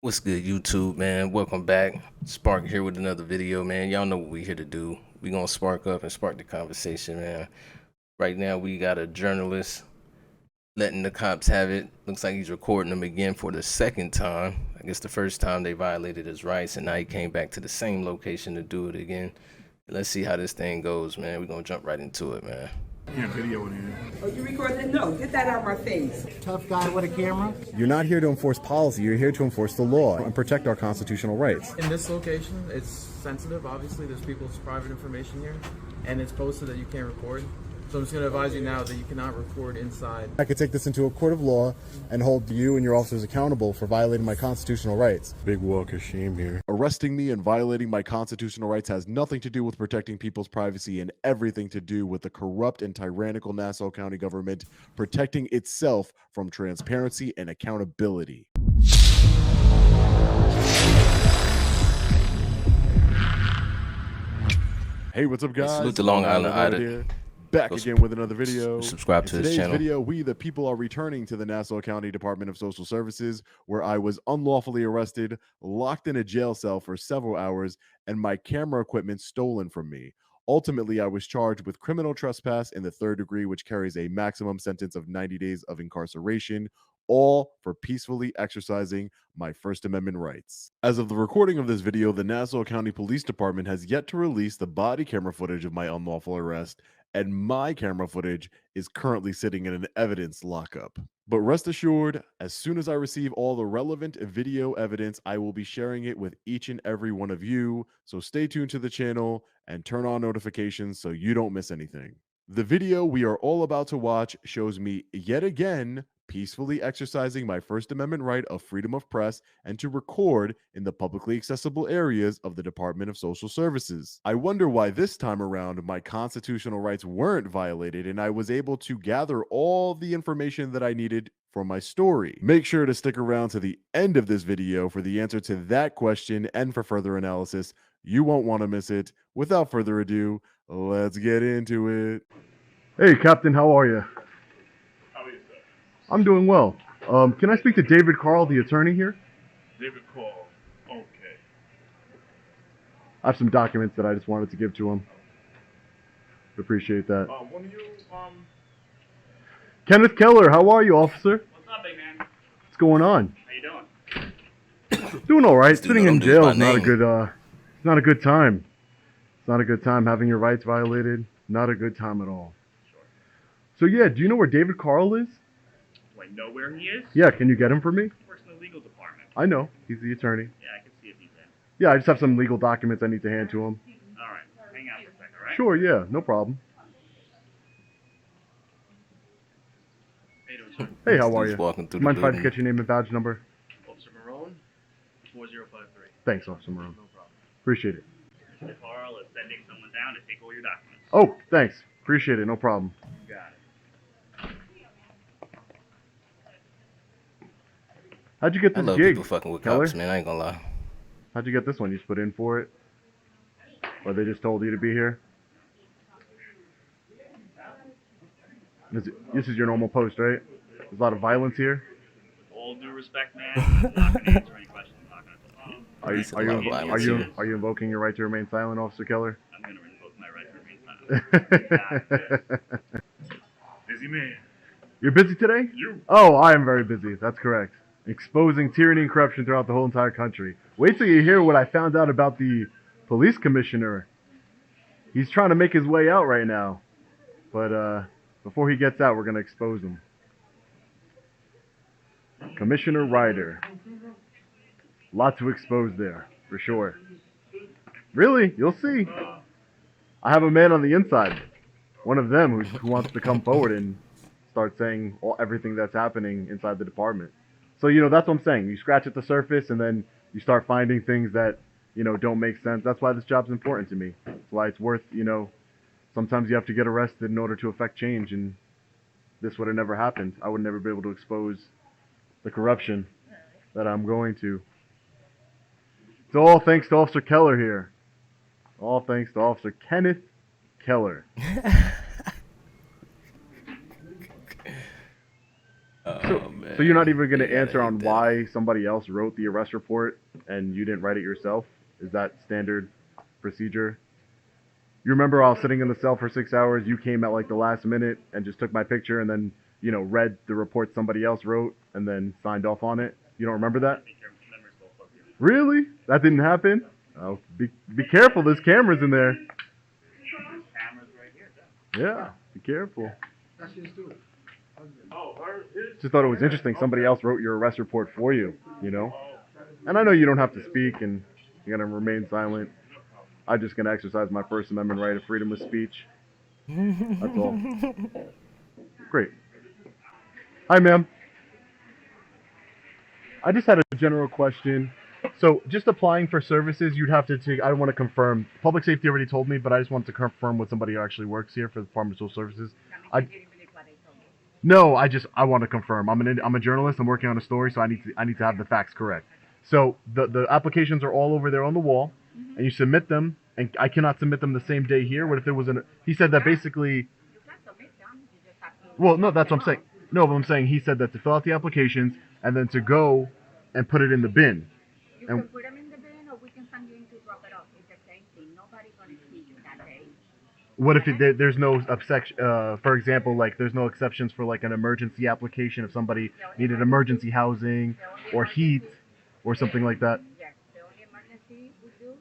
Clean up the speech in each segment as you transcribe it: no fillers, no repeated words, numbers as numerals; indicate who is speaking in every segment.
Speaker 1: What's good, YouTube, man? Welcome back. Spark here with another video, man. Y'all know what we here to do. We gonna spark up and spark the conversation, man. Right now, we got a journalist letting the cops have it. Looks like he's recording them again for the second time. I guess the first time they violated his rights, and now he came back to the same location to do it again. Let's see how this thing goes, man. We're gonna jump right into it, man.
Speaker 2: Can't video in here.
Speaker 3: Oh, you recording? No, get that out of my face.
Speaker 4: Tough guy with a camera.
Speaker 5: You're not here to enforce policy, you're here to enforce the law and protect our constitutional rights.
Speaker 6: In this location, it's sensitive. Obviously, there's people's private information here, and it's posted that you can't record. So I'm just going to advise you now that you cannot record inside.
Speaker 5: I could take this into a court of law and hold you and your officers accountable for violating my constitutional rights.
Speaker 2: Big walk of shame here.
Speaker 7: Arresting me and violating my constitutional rights has nothing to do with protecting people's privacy and everything to do with the corrupt and tyrannical Nassau County government protecting itself from transparency and accountability. Hey, what's up, guys?
Speaker 1: Salute to Long Island Idol.
Speaker 7: Here. Back again with another video.
Speaker 1: Subscribe to his channel.
Speaker 7: In today's video, we the people are returning to the Nassau County Department of Social Services, where I was unlawfully arrested, locked in a jail cell for several hours, and my camera equipment stolen from me. Ultimately, I was charged with criminal trespass in the third degree, which carries a maximum sentence of 90 days of incarceration, all for peacefully exercising my First Amendment rights. As of the recording of this video, the Nassau County Police Department has yet to release the body camera footage of my unlawful arrest, and my camera footage is currently sitting in an evidence lockup. But rest assured, as soon as I receive all the relevant video evidence, I will be sharing it with each and every one of you, so stay tuned to the channel and turn on notifications so you don't miss anything. The video we are all about to watch shows me yet again peacefully exercising my First Amendment right of freedom of press and to record in the publicly accessible areas of the Department of Social Services. I wonder why this time around my constitutional rights weren't violated and I was able to gather all the information that I needed for my story. Make sure to stick around to the end of this video for the answer to that question and for further analysis. You won't want to miss it. Without further ado, let's get into it.
Speaker 5: Hey, Captain, how are you?
Speaker 2: How are you, sir?
Speaker 5: I'm doing well. Can I speak to David Carl, the attorney here?
Speaker 2: David Call. Okay.
Speaker 5: I have some documents that I just wanted to give to him. Appreciate that.
Speaker 2: One of you,
Speaker 5: Kenneth Keller, how are you, officer?
Speaker 8: What's up, big man?
Speaker 5: What's going on?
Speaker 8: How you doing?
Speaker 5: Doing all right.
Speaker 1: This dude
Speaker 5: Sitting
Speaker 1: don't
Speaker 5: in
Speaker 1: do
Speaker 5: jail
Speaker 1: my
Speaker 5: is not a
Speaker 1: name.
Speaker 5: good it's not a good time. It's not a good time having your rights violated. Not a good time at all.
Speaker 8: Sure.
Speaker 5: So yeah, do you know where David Carl is?
Speaker 8: Do I know where he is?
Speaker 5: Yeah, can you get him for me?
Speaker 8: He works in the legal department.
Speaker 5: I know. He's the attorney.
Speaker 8: Yeah, I can see if he's in.
Speaker 5: Yeah, I just have some legal documents I need to hand to him.
Speaker 8: All right. Hang on for a second, all right?
Speaker 5: Sure, yeah, no problem.
Speaker 8: How you doing, sir?
Speaker 5: Hey, how are
Speaker 1: Dude's
Speaker 5: you?
Speaker 1: walking through
Speaker 5: Mind
Speaker 1: the
Speaker 5: if I
Speaker 1: building.
Speaker 5: just get your name and badge number?
Speaker 8: Officer Marone, 4053.
Speaker 5: Thanks, Officer Marone.
Speaker 8: No problem.
Speaker 5: Appreciate it.
Speaker 8: Mr. Carl is sending someone down to take all your documents.
Speaker 5: Oh, thanks. Appreciate it. No problem.
Speaker 8: You got it.
Speaker 5: How'd you get
Speaker 1: I
Speaker 5: this
Speaker 1: love
Speaker 5: gig,
Speaker 1: people fucking with
Speaker 5: Keller?
Speaker 1: cops, man. I ain't gonna lie.
Speaker 5: How'd you get this one? You just put in for it? Or they just told you to be here? This is your normal post, right? There's a lot of violence here.
Speaker 8: With all due respect, man, I'm not going to answer any questions. I'm not going to.
Speaker 5: Are you,
Speaker 1: There's a lot of violence here.
Speaker 5: are you invoking your right to remain silent, Officer Keller?
Speaker 8: I'm going to invoke my right to remain silent.
Speaker 2: busy man.
Speaker 5: You're busy today?
Speaker 2: You.
Speaker 5: Oh, I am very busy. That's correct. Exposing tyranny and corruption throughout the whole entire country. Wait till you hear what I found out about the police commissioner. He's trying to make his way out right now. But before he gets out, we're going to expose him. Commissioner Ryder. Lot to expose there, for sure. Really? You'll see. I have a man on the inside. One of them who wants to come forward and start saying everything that's happening inside the department. So, that's what I'm saying. You scratch at the surface and then you start finding things that, don't make sense. That's why this job's important to me. That's why it's worth, sometimes you have to get arrested in order to affect change. And this would have never happened. I would never be able to expose the corruption that I'm going to. It's all thanks to Officer Keller here. All thanks to Officer Kenneth Keller.
Speaker 1: Oh, man.
Speaker 5: So So you're not even going
Speaker 1: You
Speaker 5: to
Speaker 1: gotta
Speaker 5: answer
Speaker 1: hit
Speaker 5: on
Speaker 1: that.
Speaker 5: why somebody else wrote the arrest report and you didn't write it yourself? Is that standard procedure? You remember I was sitting in the cell for 6 hours. You came at like the last minute and just took my picture and then read the report somebody else wrote and then signed off on it. You don't remember that?
Speaker 8: I think your memory's a little fuzzy.
Speaker 5: Really? That didn't happen? Oh, be careful. There's cameras in there.
Speaker 8: There's cameras right here, Jeff.
Speaker 5: Yeah, be careful.
Speaker 2: Oh, her, his.
Speaker 5: Just thought it was interesting. Somebody else wrote your arrest report for you, And I know you don't have to speak and you're going to remain silent. I'm just going to exercise my First Amendment right of freedom of speech. That's all. Great. Hi, ma'am. I just had a general question. So, just applying for services, you'd have to take. I don't want to confirm. Public safety already told me, but I just want to confirm with somebody who actually works here for the Department of Social Services. No, I want to confirm. I'm a journalist. I'm working on a story, so I need to have the facts correct. So the applications are all over there on the wall, and you submit them. And I cannot submit them the same day here. What if there was an? He said that basically. Well, no, that's what I'm saying. No, but I'm saying he said that to fill out the applications and then to go and put it in the bin.
Speaker 4: You
Speaker 5: And
Speaker 4: can put them in the bin, or we can send you in to drop it off. It's the same thing. Nobody's gonna see you that day.
Speaker 5: what if there's no exception? For example, like there's no exceptions for like an emergency application if somebody needed emergency housing or heat or something like that.
Speaker 4: Yes, the only emergency we do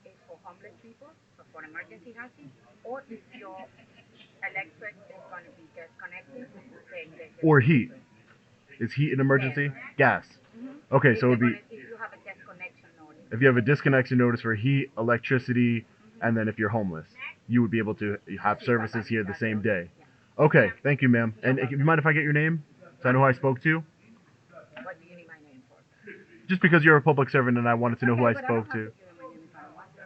Speaker 4: is for homeless people, so for emergency housing, or if your electric is gonna be disconnected, then
Speaker 5: Or heat. Is heat an emergency? Gas. Okay, so it would be
Speaker 4: if you have a disconnection notice.
Speaker 5: if you have a disconnection notice for heat, electricity, and then if you're homeless, you would be able to have services here the same day. Okay, thank you, ma'am. And you mind if I get your name, so I know who I spoke to?
Speaker 4: What do you need my name for?
Speaker 5: Just because you're a public servant and I wanted to know who I
Speaker 4: But
Speaker 5: spoke
Speaker 4: don't
Speaker 5: to.
Speaker 4: have give you my name if I don't want to.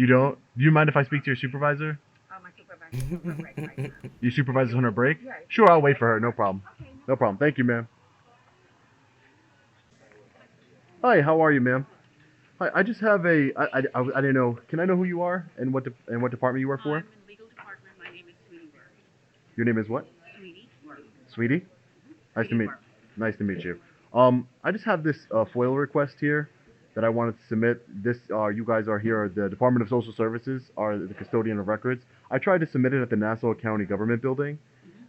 Speaker 5: You don't? Do you mind if I speak to your supervisor?
Speaker 4: My supervisor's on break right now.
Speaker 5: Your supervisor's on her break?
Speaker 4: Yeah.
Speaker 5: Sure, I'll wait for her. No problem.
Speaker 4: Okay,
Speaker 5: No problem. Thank you, ma'am. Hi, how are you, ma'am? Hi, I just have I didn't know. Can I know who you are and what department you work for?
Speaker 9: I'm in legal department. My name is Sweetie Word.
Speaker 5: Your name is what?
Speaker 9: Sweetie Word.
Speaker 5: Sweetie? Nice to meet. Nice to meet you. I just have this FOIL request here that I wanted to submit. You guys are here. The Department of Social Services are the custodian of records. I tried to submit it at the Nassau County Government Building,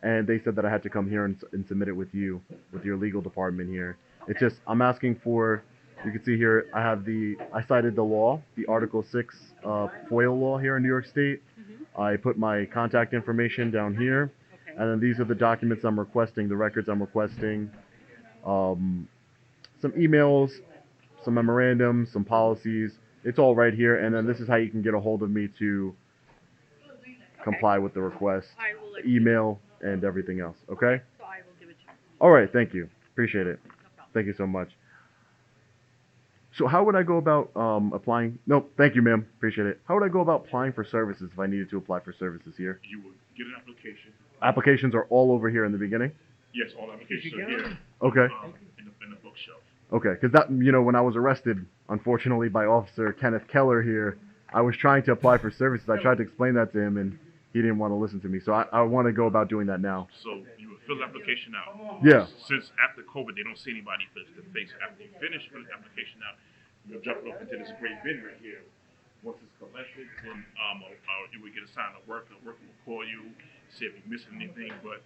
Speaker 5: and they said that I had to come here and submit it with you, with your legal department here. It's just I'm asking for. You can see here I cited the law, the Article 6 FOIL law here in New York State. I put my contact information down here, and then these are the documents I'm requesting, the records I'm requesting, some emails, some memorandums, some policies. It's all right here, and then this is how you can get a hold of me to comply with the request,
Speaker 9: I will let you
Speaker 5: email, and everything else. Okay?
Speaker 9: So I will give it to you.
Speaker 5: All right. Thank you. Appreciate it.
Speaker 9: No problem.
Speaker 5: Thank you so much. So how would I go about applying? No, thank you, ma'am. Appreciate it. How would I go about applying for services if I needed to apply for services here?
Speaker 2: You would get an application.
Speaker 5: Applications are all over here in the beginning.
Speaker 2: Yes, all applications are here.
Speaker 5: Okay.
Speaker 2: In the bookshelf.
Speaker 5: Okay, because that when I was arrested, unfortunately by Officer Kenneth Keller here, I was trying to apply for services. I tried to explain that to him, and he didn't want to listen to me. So I want to go about doing that now.
Speaker 2: So you would fill the application out.
Speaker 5: Yeah.
Speaker 2: Since after COVID, they don't see anybody face to face. After you finish filling the application out, you'll jump off into this great bin right here. Once it's collected, then you would get assigned a worker. A worker will call you, see if you're missing anything. But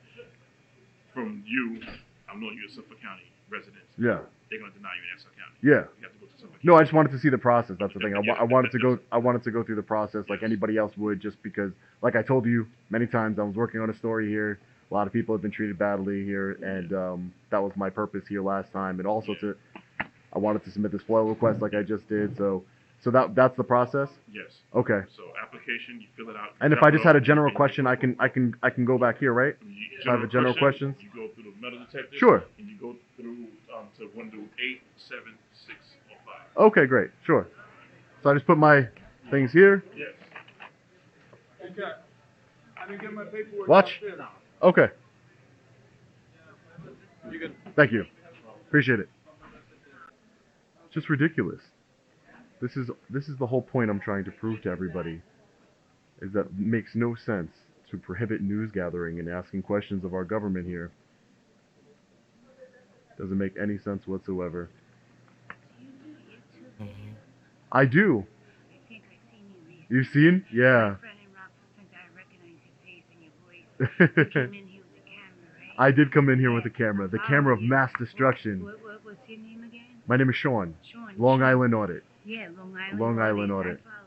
Speaker 2: from you, I know you're a Suffolk County resident.
Speaker 5: Yeah.
Speaker 2: They're gonna deny you in Nassau County.
Speaker 5: Yeah.
Speaker 2: You have to go to Suffolk
Speaker 5: No, I
Speaker 2: County.
Speaker 5: just wanted to see the process. That's the thing.
Speaker 2: Yeah,
Speaker 5: I wanted to go.
Speaker 2: yes.
Speaker 5: I wanted to go through the process like anybody else would, just because, like I told you many times, I was working on a story here. A lot of people have been treated badly here, and that was my purpose here last time. And also I wanted to submit this FOIL request like I just did. So that's the process.
Speaker 2: Yes.
Speaker 5: Okay.
Speaker 2: So application, you fill it out.
Speaker 5: And if I just had a general question, I can go back here, right?
Speaker 2: If
Speaker 5: I have a general questions?
Speaker 2: You go through the metal detector.
Speaker 5: Sure.
Speaker 2: And you go through to window 87605.
Speaker 5: Okay, great. Sure. So I just put my things here.
Speaker 2: Yes.
Speaker 10: I didn't get my paperwork.
Speaker 5: Watch.
Speaker 10: out there.
Speaker 5: Okay.
Speaker 6: You can.
Speaker 5: Thank you. Appreciate it. It's just ridiculous. This is the whole point I'm trying to prove to everybody. Is that it makes no sense to prohibit news gathering and asking questions of our government here. Doesn't make any sense whatsoever.
Speaker 9: Do you do YouTube
Speaker 1: Mhm.
Speaker 9: videos?
Speaker 5: I do.
Speaker 9: I think I've seen you recently.
Speaker 5: You've seen?
Speaker 9: My
Speaker 5: Yeah.
Speaker 9: friend in Rockford Center, I recognize your face and your voice. You came in here with the camera, right?
Speaker 5: I did come in here with
Speaker 9: Yeah,
Speaker 5: the camera.
Speaker 9: I
Speaker 5: The
Speaker 9: follow
Speaker 5: camera of
Speaker 9: you.
Speaker 5: mass destruction.
Speaker 9: What's your name again?
Speaker 5: My name is Sean.
Speaker 9: Sean.
Speaker 5: Long
Speaker 9: Sean.
Speaker 5: Island Audit.
Speaker 9: Yeah, Long Island
Speaker 5: Long Island
Speaker 9: Audit.
Speaker 5: Audit.
Speaker 9: I follow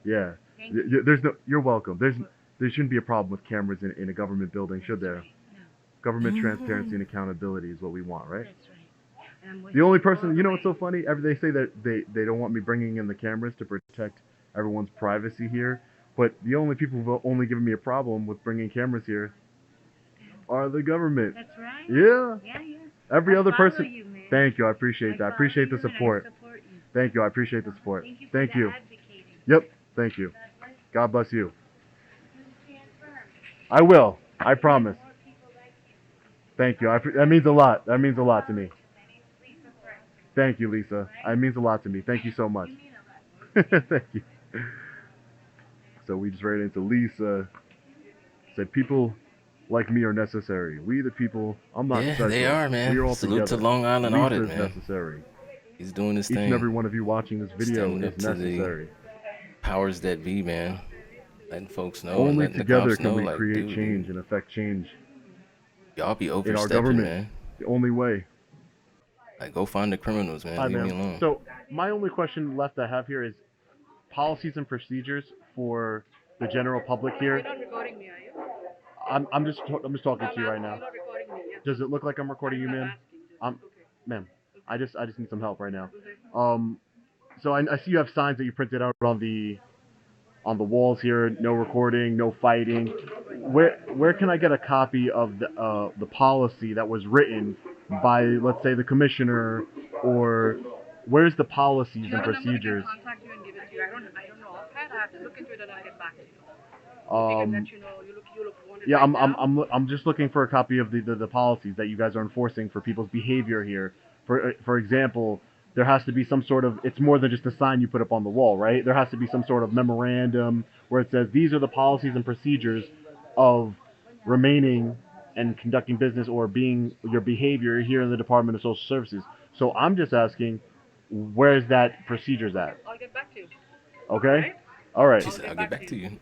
Speaker 9: you.
Speaker 5: Yeah.
Speaker 9: Thank you.
Speaker 5: There's no. You're welcome. There shouldn't be a problem with cameras in a government building, should
Speaker 9: That's
Speaker 5: there?
Speaker 9: right. No,
Speaker 5: Government transparency and accountability is what we want, right?
Speaker 9: that's right. And I'm with
Speaker 5: The only
Speaker 9: you all
Speaker 5: person,
Speaker 9: the
Speaker 5: you know what's so
Speaker 9: way.
Speaker 5: funny? They say that they don't want me bringing in the cameras to protect everyone's privacy here, but the only people who've only given me a problem with bringing cameras here are the government.
Speaker 9: That's right.
Speaker 5: Yeah.
Speaker 9: Yeah, yeah.
Speaker 5: Every
Speaker 9: I
Speaker 5: other
Speaker 9: follow
Speaker 5: person.
Speaker 9: you, man.
Speaker 5: Thank you. I appreciate that. I
Speaker 9: follow
Speaker 5: appreciate the
Speaker 9: you and
Speaker 5: support.
Speaker 9: I support you.
Speaker 5: Thank you. I appreciate the support.
Speaker 9: Thank you for
Speaker 5: Thank
Speaker 9: the
Speaker 5: you.
Speaker 9: advocating.
Speaker 5: Yep. Thank you. God bless you.
Speaker 9: Stand firm.
Speaker 5: I will. I promise.
Speaker 9: More people like you.
Speaker 5: Thank you. That means a lot. That means a lot to me.
Speaker 9: My name's Lisa Frank.
Speaker 5: Thank you, Lisa. It means a lot to me. Thank you so much.
Speaker 9: You mean a lot.
Speaker 5: Thank you. So we just ran into Lisa. Said people like me are necessary. We the people. I'm not
Speaker 1: Yeah,
Speaker 5: special.
Speaker 1: they are,
Speaker 5: We are
Speaker 1: man.
Speaker 5: all
Speaker 1: Salute to
Speaker 5: together.
Speaker 1: Long Island
Speaker 5: Lisa
Speaker 1: Audit,
Speaker 5: is
Speaker 1: man.
Speaker 5: necessary.
Speaker 1: He's doing his
Speaker 5: Each and every
Speaker 1: thing,
Speaker 5: one of you watching this video
Speaker 1: standing
Speaker 5: is
Speaker 1: up to the
Speaker 5: necessary.
Speaker 1: powers that be, man. Letting folks know and
Speaker 5: Only
Speaker 1: letting the
Speaker 5: together
Speaker 1: cops
Speaker 5: can
Speaker 1: know,
Speaker 5: we
Speaker 1: like,
Speaker 5: create
Speaker 1: dude,
Speaker 5: change and affect change
Speaker 1: y'all be
Speaker 5: in our
Speaker 1: overstepping,
Speaker 5: government.
Speaker 1: man.
Speaker 5: The only way.
Speaker 1: Like, go find the criminals, man.
Speaker 5: Hi,
Speaker 1: Leave me
Speaker 5: ma'am.
Speaker 1: alone.
Speaker 5: So my only question left I have here is policies and procedures for the general public here.
Speaker 9: You're not recording me, are you?
Speaker 5: I'm just talking to you right now.
Speaker 9: You're not recording me. Yeah.
Speaker 5: Does it look like I'm recording you,
Speaker 9: I'm
Speaker 5: ma'am?
Speaker 9: asking. Just,
Speaker 5: I'm,
Speaker 9: okay.
Speaker 5: ma'am. I just need some help right now.
Speaker 9: Okay.
Speaker 5: So I see you have signs that you printed out on the walls here. No recording, no fighting. Where can I get a copy of the policy that was written by, let's say, the commissioner, or where's the policies
Speaker 9: Do you
Speaker 5: and
Speaker 9: have a number we can
Speaker 5: procedures?
Speaker 9: contact you and give it to you? I don't know offhand. I have to look into it and I'll get back to you. If I can
Speaker 5: Um,
Speaker 9: let you know, you look wanted
Speaker 5: yeah,
Speaker 9: right
Speaker 5: I'm just looking for a copy of the policies that you guys are enforcing for people's behavior here. For example, there has to be some sort of, it's more than just a sign you put up on the wall, right? There has to be some sort of memorandum where it says these are the policies and procedures of remaining and conducting business or being your behavior here in the Department of Social Services. So I'm just asking, where's that procedures at?
Speaker 9: I'll get back to you.
Speaker 5: Okay? All right.
Speaker 1: She said, I'll get back to you.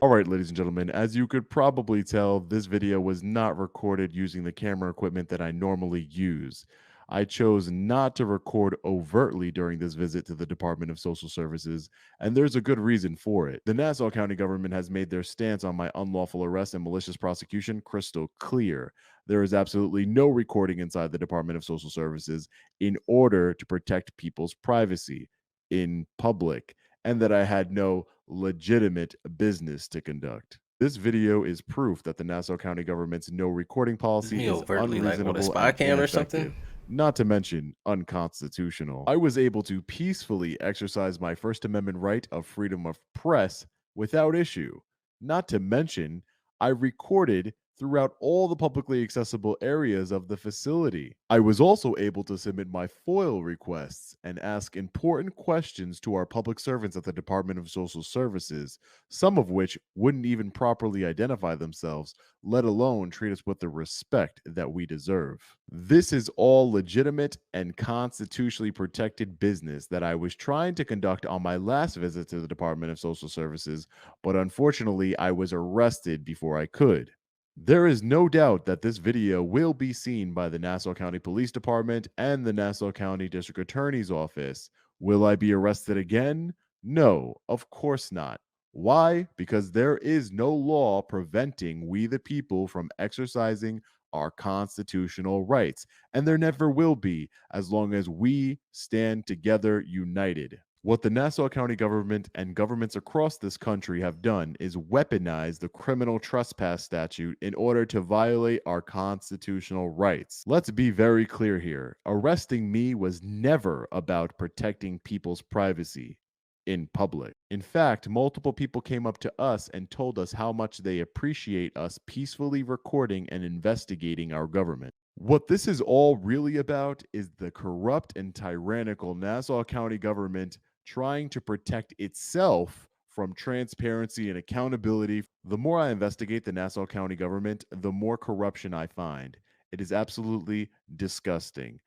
Speaker 7: All right, ladies and gentlemen, as you could probably tell, this video was not recorded using the camera equipment that I normally use. I chose not to record overtly during this visit to the Department of Social Services, and there's a good reason for it. The Nassau County government has made their stance on my unlawful arrest and malicious prosecution crystal clear. There is absolutely no recording inside the Department of Social Services in order to protect people's privacy in public, and that I had no legitimate business to conduct. This video is proof that the Nassau County government's no recording policy
Speaker 1: Me
Speaker 7: is
Speaker 1: overtly, like, what, a
Speaker 7: unreasonable
Speaker 1: spy
Speaker 7: and
Speaker 1: cam or
Speaker 7: ineffective,
Speaker 1: something?
Speaker 7: not to mention unconstitutional. I was able to peacefully exercise my First Amendment right of freedom of press without issue, not to mention I recorded throughout all the publicly accessible areas of the facility. I was also able to submit my FOIL requests and ask important questions to our public servants at the Department of Social Services, some of which wouldn't even properly identify themselves, let alone treat us with the respect that we deserve. This is all legitimate and constitutionally protected business that I was trying to conduct on my last visit to the Department of Social Services, but unfortunately I was arrested before I could. There is no doubt that this video will be seen by the Nassau County Police Department and the Nassau County District Attorney's Office. Will I be arrested again? No, of course not. Why? Because there is no law preventing we the people from exercising our constitutional rights, and there never will be as long as we stand together united. What the Nassau County government and governments across this country have done is weaponize the criminal trespass statute in order to violate our constitutional rights. Let's be very clear here. Arresting me was never about protecting people's privacy in public. In fact, multiple people came up to us and told us how much they appreciate us peacefully recording and investigating our government. What this is all really about is the corrupt and tyrannical Nassau County government trying to protect itself from transparency and accountability. The more I investigate the Nassau County government, the more corruption I find. It is absolutely disgusting.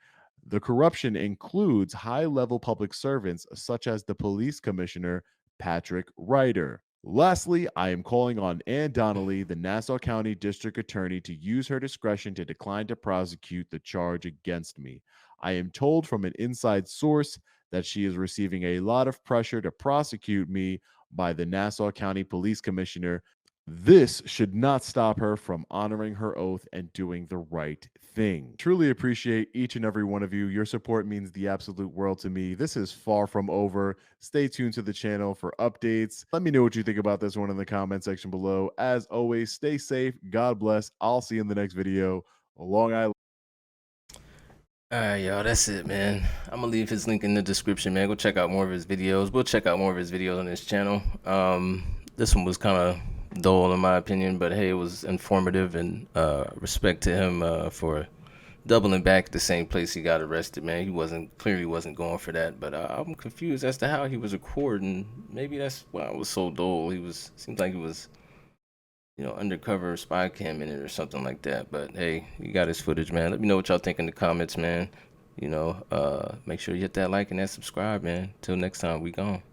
Speaker 7: The corruption includes high level public servants such as the police commissioner, Patrick Ryder. Lastly, I am calling on Ann Donnelly, the Nassau County District Attorney, to use her discretion to decline to prosecute the charge against me. I am told from an inside source that she is receiving a lot of pressure to prosecute me by the Nassau County Police Commissioner. This should not stop her from honoring her oath and doing the right thing. Truly appreciate each and every one of you. Your support means the absolute world to me. This is far from over. Stay tuned to the channel for updates. Let me know what you think about this one in the comment section below. As always, stay safe. God bless. I'll see you in the next video. Long Island.
Speaker 1: All right, y'all, that's it, man. I'm gonna leave his link in the description, man. Go check out more of his videos. We'll check out more of his videos on his channel. This one was kind of dull in my opinion, but hey, it was informative, and respect to him for doubling back at the same place he got arrested, man. He clearly wasn't going for that, but I'm confused as to how he was recording. Maybe that's why it was so dull. Seems like he was, undercover spy cam in it or something like that. But hey, you got his footage, man. Let me know what y'all think in the comments, man. Make sure you hit that like and that subscribe, man. Till next time, we gone.